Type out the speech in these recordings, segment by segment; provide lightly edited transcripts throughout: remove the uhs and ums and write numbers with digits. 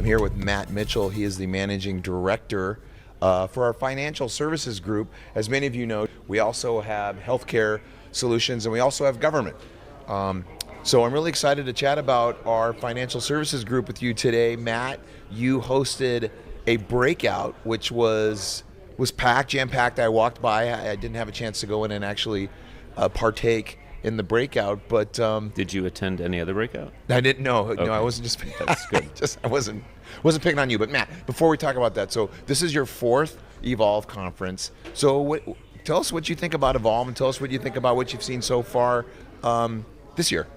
here with Matt Mitchell. He is the managing director for our financial services group. As many of you know, we also have healthcare solutions and we also have government. So I'm really excited to chat about our financial services group with you today. Matt, you hosted a breakout, which was packed, jam-packed. I walked by. I didn't have a chance to go in and actually partake in the breakout, but Did you attend any other breakout? I didn't know. Okay. No, I wasn't just. That's good. I wasn't picking on you. But Matt, before we talk about that, so this is your fourth Evolve conference. So tell us what you think about Evolve, and tell us what you think about what you've seen so far this year.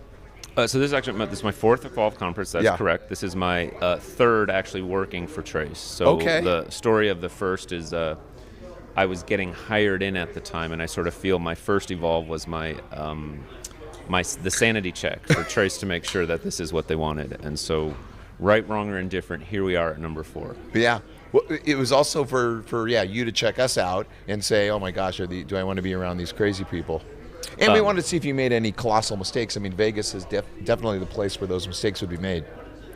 So this is my fourth Evolve conference. That's correct. This is my third actually working for Trace. So the story of the first is I was getting hired in at the time, and I sort of feel my first Evolve was the sanity check for Trace to make sure that this is what they wanted. And so, right, wrong, or indifferent, here we are at number 4. Yeah. Well, it was also for you to check us out and say, oh my gosh, do I want to be around these crazy people? And we wanted to see if you made any colossal mistakes. I mean, Vegas is definitely the place where those mistakes would be made.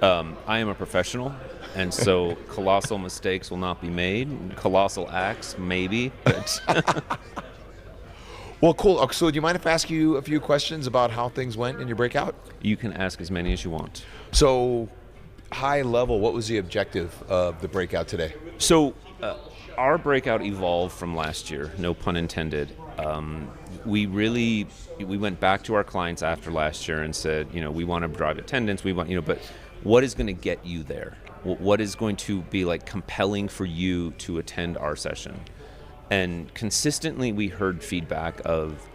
I am a professional, and so colossal mistakes will not be made. Colossal acts, maybe. But Well, cool. So do you mind if I ask you a few questions about how things went in your breakout? You can ask as many as you want. So, high level, what was the objective of the breakout today? So, our breakout evolved from last year, no pun intended. We went back to our clients after last year and said, we want to drive attendance, but what is going to get you there? What is going to be like compelling for you to attend our session? And consistently we heard feedback of,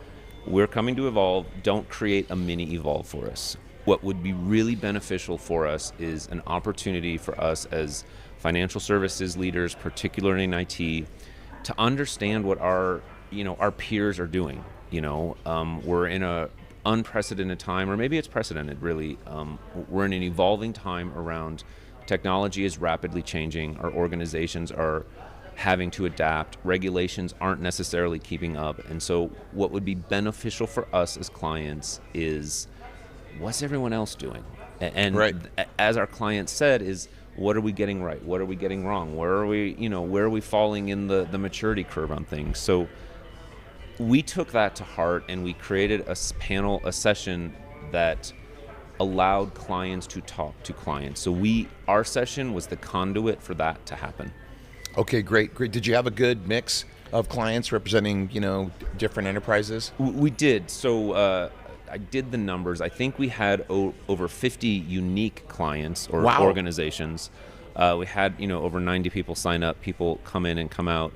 we're coming to Evolve, don't create a mini Evolve for us. What would be really beneficial for us is an opportunity for us as financial services leaders, particularly in IT, to understand what our peers are doing. We're in a unprecedented time, or maybe it's precedented really. We're in an evolving time around technology is rapidly changing. Our organizations are having to adapt. Regulations aren't necessarily keeping up. And so what would be beneficial for us as clients is, what's everyone else doing? And right. As our client said, is what are we getting right? What are we getting wrong? Where are we falling in the maturity curve on things? So we took that to heart and we created a session that allowed clients to talk to clients. So our session was the conduit for that to happen. Okay, great. Did you have a good mix of clients representing, different enterprises? We did. So I did the numbers. I think we had over 50 unique clients or organizations. We had, over 90 people sign up, people come in and come out.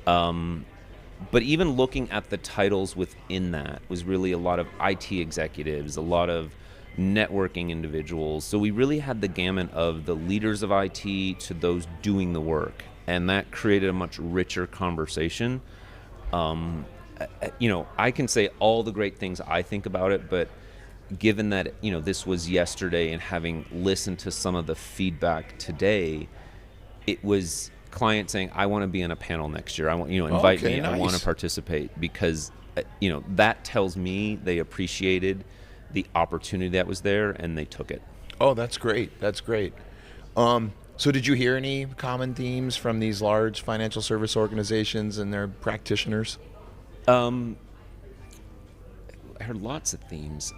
But even looking at the titles within that was really a lot of IT executives, a lot of networking individuals. So we really had the gamut of the leaders of IT to those doing the work. And that created a much richer conversation. I can say all the great things I think about it, but given that, this was yesterday and having listened to some of the feedback today, it was clients saying, I want to be on a panel next year. I want, invite me. Nice. I want to participate because, that tells me they appreciated the opportunity that was there and they took it. Oh, that's great. That's great. So did you hear any common themes from these large financial service organizations and their practitioners? I heard lots of themes.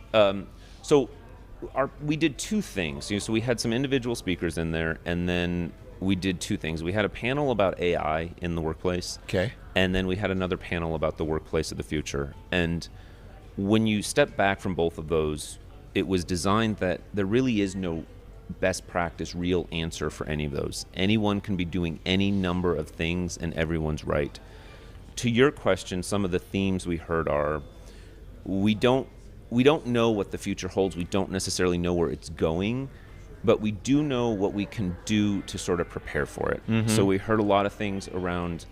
We did two things. So we had some individual speakers in there, and then we did two things. We had a panel about AI in the workplace. Okay. And then we had another panel about the workplace of the future. And when you step back from both of those, it was designed that there really is no best practice, real answer for any of those. Anyone can be doing any number of things and everyone's right. To your question, some of the themes we heard are, we don't know what the future holds. We don't necessarily know where it's going, but we do know what we can do to sort of prepare for it. Mm-hmm. So we heard a lot of things around,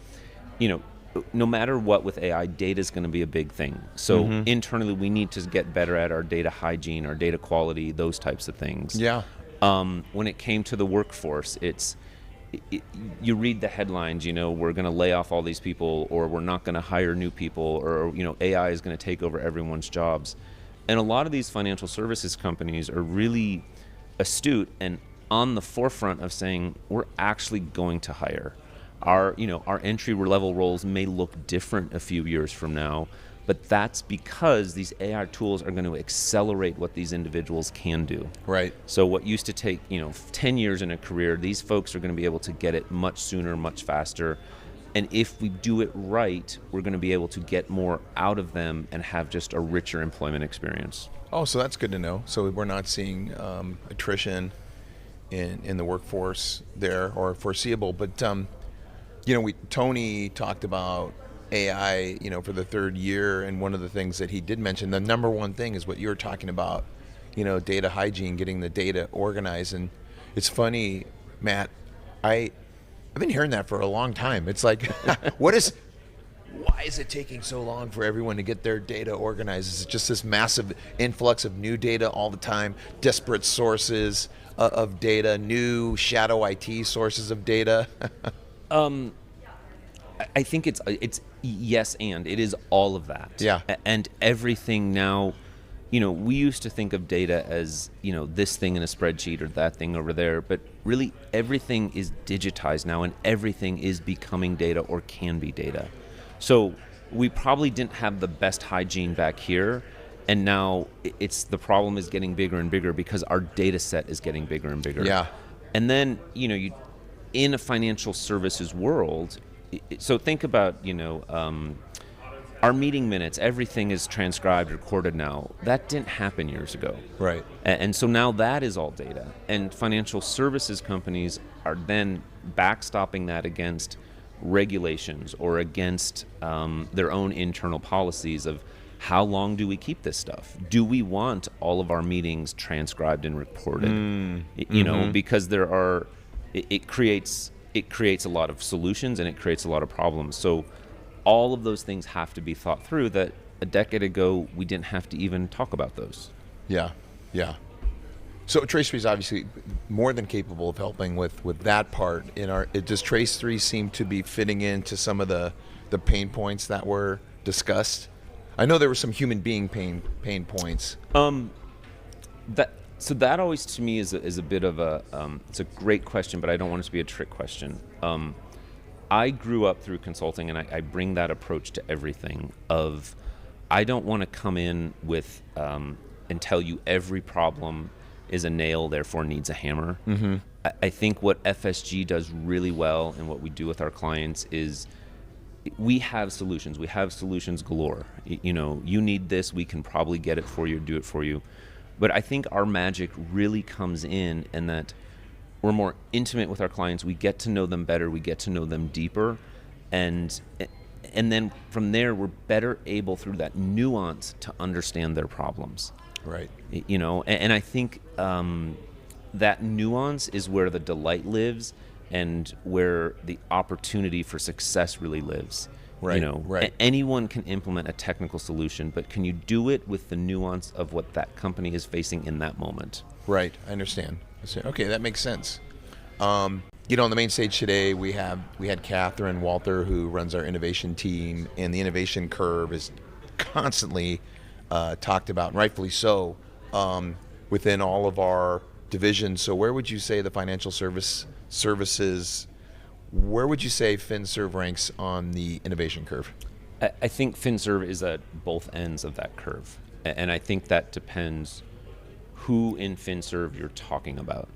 no matter what with AI, data is going to be a big thing. So internally, we need to get better at our data hygiene, our data quality, those types of things. Yeah. When it came to the workforce, you read the headlines, we're going to lay off all these people, or we're not going to hire new people, or, AI is going to take over everyone's jobs. And a lot of these financial services companies are really astute and on the forefront of saying we're actually going to hire. Our entry level roles may look different a few years from now, but that's because these AI tools are going to accelerate what these individuals can do. Right. So what used to take 10 years in a career, these folks are going to be able to get it much sooner, much faster. And if we do it right, we're going to be able to get more out of them and have just a richer employment experience. Oh, so that's good to know. So we're not seeing attrition in the workforce there or foreseeable. But Tony talked about AI, for the third year, and one of the things that he did mention, the number one thing is what you were talking about, data hygiene, getting the data organized. And it's funny, Matt, I've been hearing that for a long time. It's like, why is it taking so long for everyone to get their data organized? Is it just this massive influx of new data all the time, disparate sources of data, new shadow IT sources of data? I think it's yes, and it is all of that. Yeah. And everything now, we used to think of data as, this thing in a spreadsheet or that thing over there, but really everything is digitized now, and everything is becoming data or can be data. So we probably didn't have the best hygiene back here, and now the problem is getting bigger and bigger because our data set is getting bigger and bigger. Yeah. And then, in a financial services world, so think about, our meeting minutes, everything is transcribed, recorded now. That didn't happen years ago. Right. And so now that is all data. And financial services companies are then backstopping that against regulations or against their own internal policies of how long do we keep this stuff? Do we want all of our meetings transcribed and recorded? Because it creates a lot of solutions and it creates a lot of problems. So all of those things have to be thought through that a decade ago we didn't have to even talk about those. Yeah. So Trace3 is obviously more than capable of helping with that part. Does Trace3 seem to be fitting into some of the pain points that were discussed? I know there were some human being pain points. That always to me is a bit of it's a great question, but I don't want it to be a trick question. I grew up through consulting, and I bring that approach to everything. I don't want to come in with and tell you every problem is a nail, therefore needs a hammer. Mm-hmm. I think what FSG does really well, and what we do with our clients is we have solutions. We have solutions galore. You need this, we can probably get it for you, do it for you. But I think our magic really comes in that we're more intimate with our clients. We get to know them better. We get to know them deeper. And then from there, we're better able through that nuance to understand their problems. Right. And I think that nuance is where the delight lives and where the opportunity for success really lives. Right. Right. Anyone can implement a technical solution, but can you do it with the nuance of what that company is facing in that moment? Right. I understand. Okay, that makes sense. On the main stage today, we had Catherine Walter, who runs our innovation team, and the innovation curve is constantly talked about, and rightfully so, within all of our divisions. So where would you say the financial services, where would you say FinServ ranks on the innovation curve? I think FinServ is at both ends of that curve. And I think that depends who in FinServ you're talking about.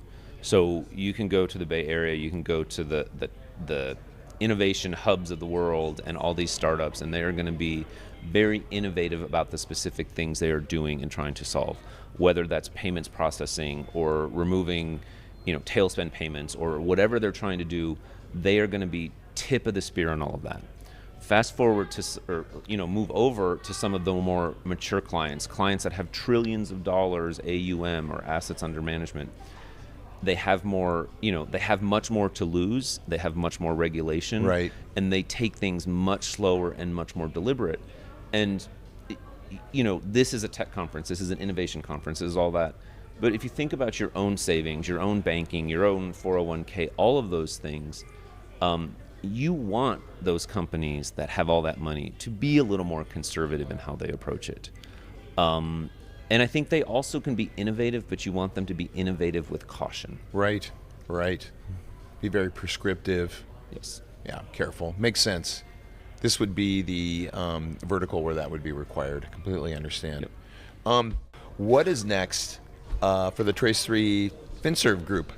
So you can go to the Bay Area, you can go to the innovation hubs of the world and all these startups, and they are going to be very innovative about the specific things they are doing and trying to solve, whether that's payments processing or removing, tail spend payments or whatever they're trying to do. They are going to be tip of the spear on all of that. Fast forward move over to some of the more mature clients that have trillions of dollars AUM or assets under management. They have more, they have much more to lose. They have much more regulation. Right. And they take things much slower and much more deliberate. And, this is a tech conference. This is an innovation conference. This is all that. But if you think about your own savings, your own banking, your own 401k, all of those things, you want those companies that have all that money to be a little more conservative in how they approach it. And I think they also can be innovative, but you want them to be innovative with caution. Right. Be very prescriptive. Yes. Yeah, careful. Makes sense. This would be the vertical where that would be required. Completely understand. Yep. What is next for the Trace3 FinServ group?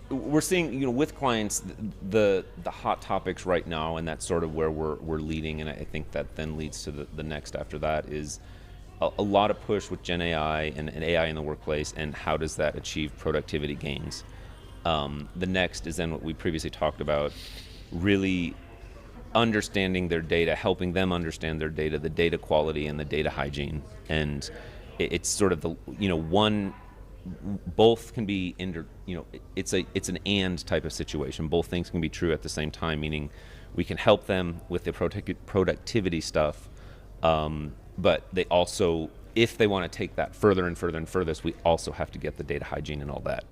We're seeing, with clients, the hot topics right now, and that's sort of where we're leading, and I think that then leads to the next after that is a lot of push with Gen AI and AI in the workplace, and how does that achieve productivity gains? The next is then what we previously talked about, really understanding their data, helping them understand their data, the data quality and the data hygiene, and it's sort of the one. Both can be it's an and type of situation. Both things can be true at the same time, meaning we can help them with the productivity stuff, but they also, if they want to take that further and further and furthest, we also have to get the data hygiene and all that.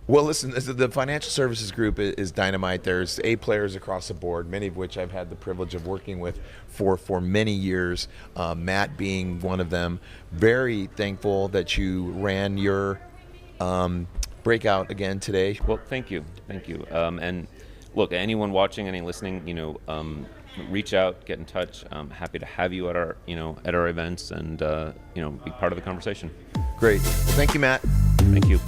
Well, listen, the Financial Services Group is dynamite. There's A players across the board, many of which I've had the privilege of working with for many years, Matt being one of them. Very thankful that you ran your breakout again today. Well, thank you. And look, anyone watching, any listening, reach out, get in touch. I'm happy to have you at our events and be part of the conversation. Great. Well, thank you, Matt. Thank you.